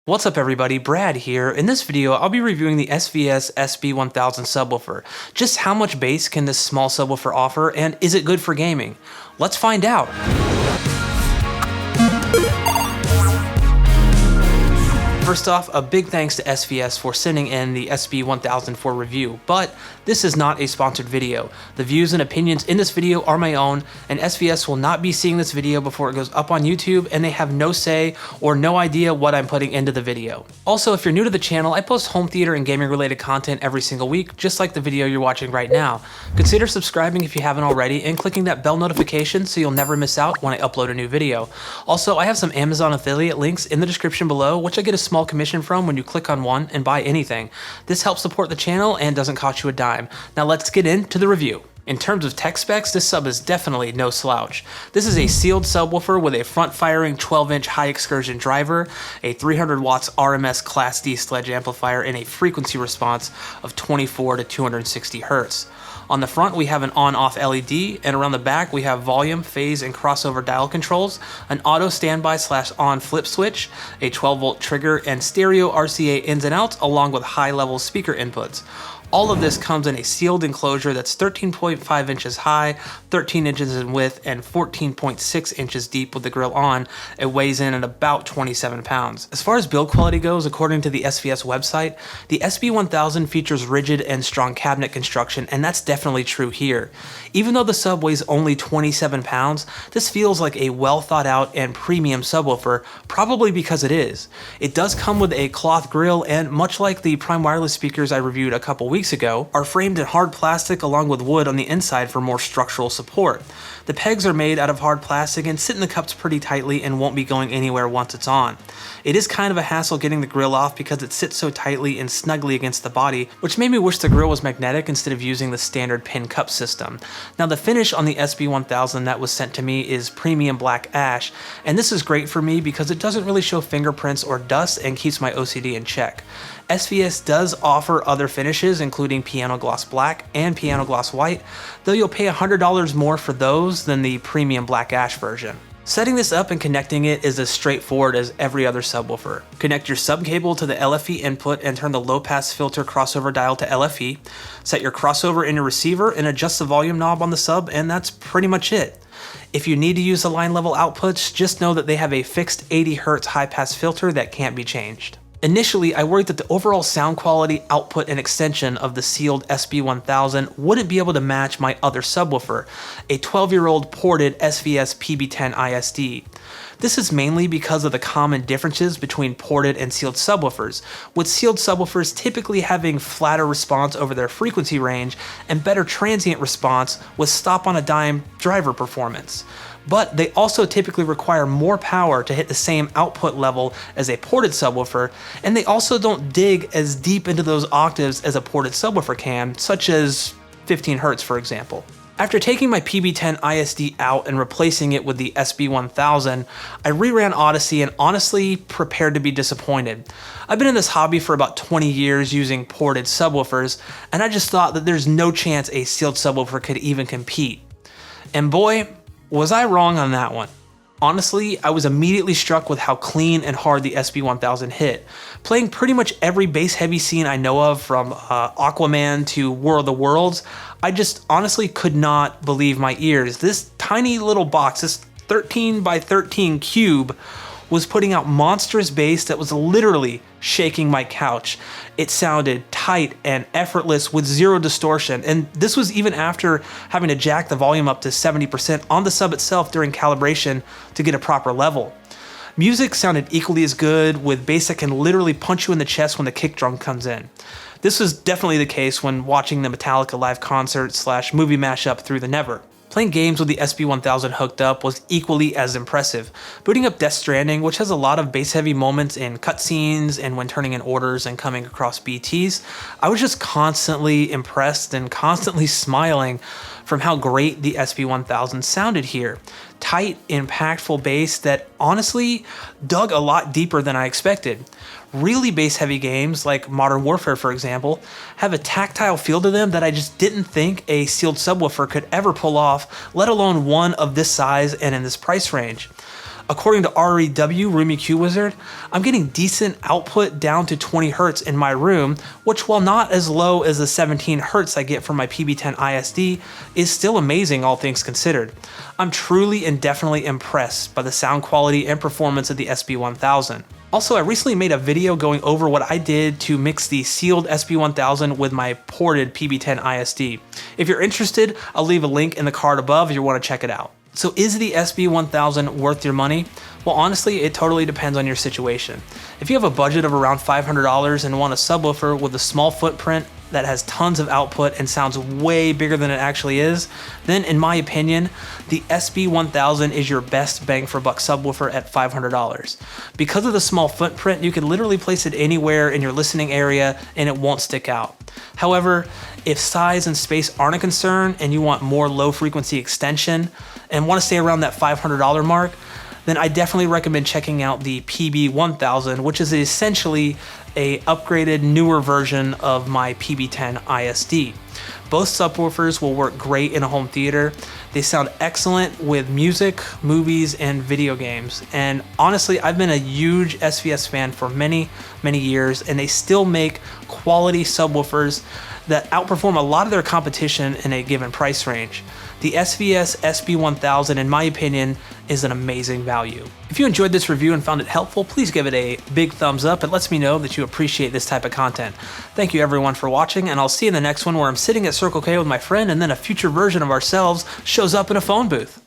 What's up everybody, Brad here. In this video, I'll be reviewing the SVS SB-1000 subwoofer. Just how much bass can this small subwoofer offer, and is it good for gaming? Let's find out. First off, a big thanks to SVS for sending in the SB-1000 for review, but this is not a sponsored video. The views and opinions in this video are my own, and SVS will not be seeing this video before it goes up on YouTube, and they have no say or no idea what I'm putting into the video. Also, if you're new to the channel, I post home theater and gaming related content every single week, just like the video you're watching right now. Consider subscribing if you haven't already, and clicking that bell notification so you'll never miss out when I upload a new video. Also, I have some Amazon affiliate links in the description below, which I get a small commission from when you click on one and buy anything. This helps support the channel and doesn't cost you a dime. Now let's get into the review. In terms of tech specs, this sub is definitely no slouch. This is a sealed subwoofer with a front-firing 12-inch high excursion driver, a 300 watts RMS Class D sledge amplifier, and a frequency response of 24 to 260 Hz. On the front, we have an on-off LED, and around the back, we have volume, phase, and crossover dial controls, an auto standby/on flip switch, a 12-volt trigger, and stereo RCA ins and outs, along with high-level speaker inputs. All of this comes in a sealed enclosure that's 13.5 inches high, 13 inches in width, and 14.6 inches deep with the grill on. It weighs in at about 27 pounds. As far as build quality goes, according to the SVS website, the SB-1000 features rigid and strong cabinet construction, and that's definitely true here. Even though the sub weighs only 27 pounds, this feels like a well thought out and premium subwoofer, probably because it is. It does come with a cloth grill, and much like the Prime Wireless speakers I reviewed a couple weeks ago, are framed in hard plastic along with wood on the inside for more structural support. The pegs are made out of hard plastic and sit in the cups pretty tightly and won't be going anywhere once it's on. It is kind of a hassle getting the grill off because it sits so tightly and snugly against the body, which made me wish the grill was magnetic instead of using the standard pin cup system. Now the finish on the SB-1000 that was sent to me is premium black ash, and this is great for me because it doesn't really show fingerprints or dust and keeps my OCD in check. SVS does offer other finishes, including piano gloss black and piano gloss white, though you'll pay $100 more for those than the premium black ash version. Setting this up and connecting it is as straightforward as every other subwoofer. Connect your sub cable to the LFE input and turn the low pass filter crossover dial to LFE. Set your crossover in your receiver and adjust the volume knob on the sub, and that's pretty much it. If you need to use the line level outputs, just know that they have a fixed 80 Hz high pass filter that can't be changed. Initially, I worried that the overall sound quality, output, and extension of the sealed SB-1000 wouldn't be able to match my other subwoofer, a 12-year-old ported SVS PB10 ISD. This is mainly because of the common differences between ported and sealed subwoofers, with sealed subwoofers typically having flatter response over their frequency range and better transient response with stop-on-a-dime driver performance. But they also typically require more power to hit the same output level as a ported subwoofer, and they also don't dig as deep into those octaves as a ported subwoofer can, such as 15 Hz for example. After taking my PB10 ISD out and replacing it with the SB-1000, I reran Odyssey and honestly prepared to be disappointed. I've been in this hobby for about 20 years using ported subwoofers, and I just thought that there's no chance a sealed subwoofer could even compete. And boy, was I wrong on that one. Honestly, I was immediately struck with how clean and hard the SB-1000 hit. Playing pretty much every bass-heavy scene I know of, from Aquaman to War of the Worlds, I just honestly could not believe my ears. This tiny little box, this 13 by 13 cube, was putting out monstrous bass that was literally shaking my couch. It sounded tight and effortless with zero distortion, and this was even after having to jack the volume up to 70% on the sub itself during calibration to get a proper level. Music sounded equally as good, with bass that can literally punch you in the chest when the kick drum comes in. This was definitely the case when watching the Metallica live concert / movie mashup Through the Never. Playing games with the SB-1000 hooked up was equally as impressive. Booting up Death Stranding, which has a lot of bass-heavy moments in cutscenes and when turning in orders and coming across BTs, I was just constantly impressed and constantly smiling from how great the SB-1000 sounded here. Tight, impactful bass that honestly dug a lot deeper than I expected. Really bass-heavy games, like Modern Warfare for example, have a tactile feel to them that I just didn't think a sealed subwoofer could ever pull off, let alone one of this size and in this price range. According to REW, Roomy Q Wizard, I'm getting decent output down to 20 Hz in my room, which while not as low as the 17 Hz I get from my PB10 ISD, is still amazing all things considered. I'm truly and definitely impressed by the sound quality and performance of the SB-1000. Also, I recently made a video going over what I did to mix the sealed SB-1000 with my ported PB10 ISD. If you're interested, I'll leave a link in the card above if you want to check it out. So is the SB-1000 worth your money? Well, honestly, it totally depends on your situation. If you have a budget of around $500 and want a subwoofer with a small footprint that has tons of output and sounds way bigger than it actually is, then in my opinion, the SB-1000 is your best bang for buck subwoofer at $500. Because of the small footprint, you can literally place it anywhere in your listening area and it won't stick out. However, if size and space aren't a concern and you want more low frequency extension and want to stay around that $500 mark, then I definitely recommend checking out the PB-1000, which is essentially a upgraded, newer version of my PB10 ISD. Both subwoofers will work great in a home theater. They sound excellent with music, movies, and video games. And honestly, I've been a huge SVS fan for many, many years, and they still make quality subwoofers that outperform a lot of their competition in a given price range. The SVS SB-1000, in my opinion, is an amazing value. If you enjoyed this review and found it helpful, please give it a big thumbs up. It lets me know that you appreciate this type of content. Thank you everyone for watching, and I'll see you in the next one where I'm sitting at Circle K with my friend and then a future version of ourselves shows up in a phone booth.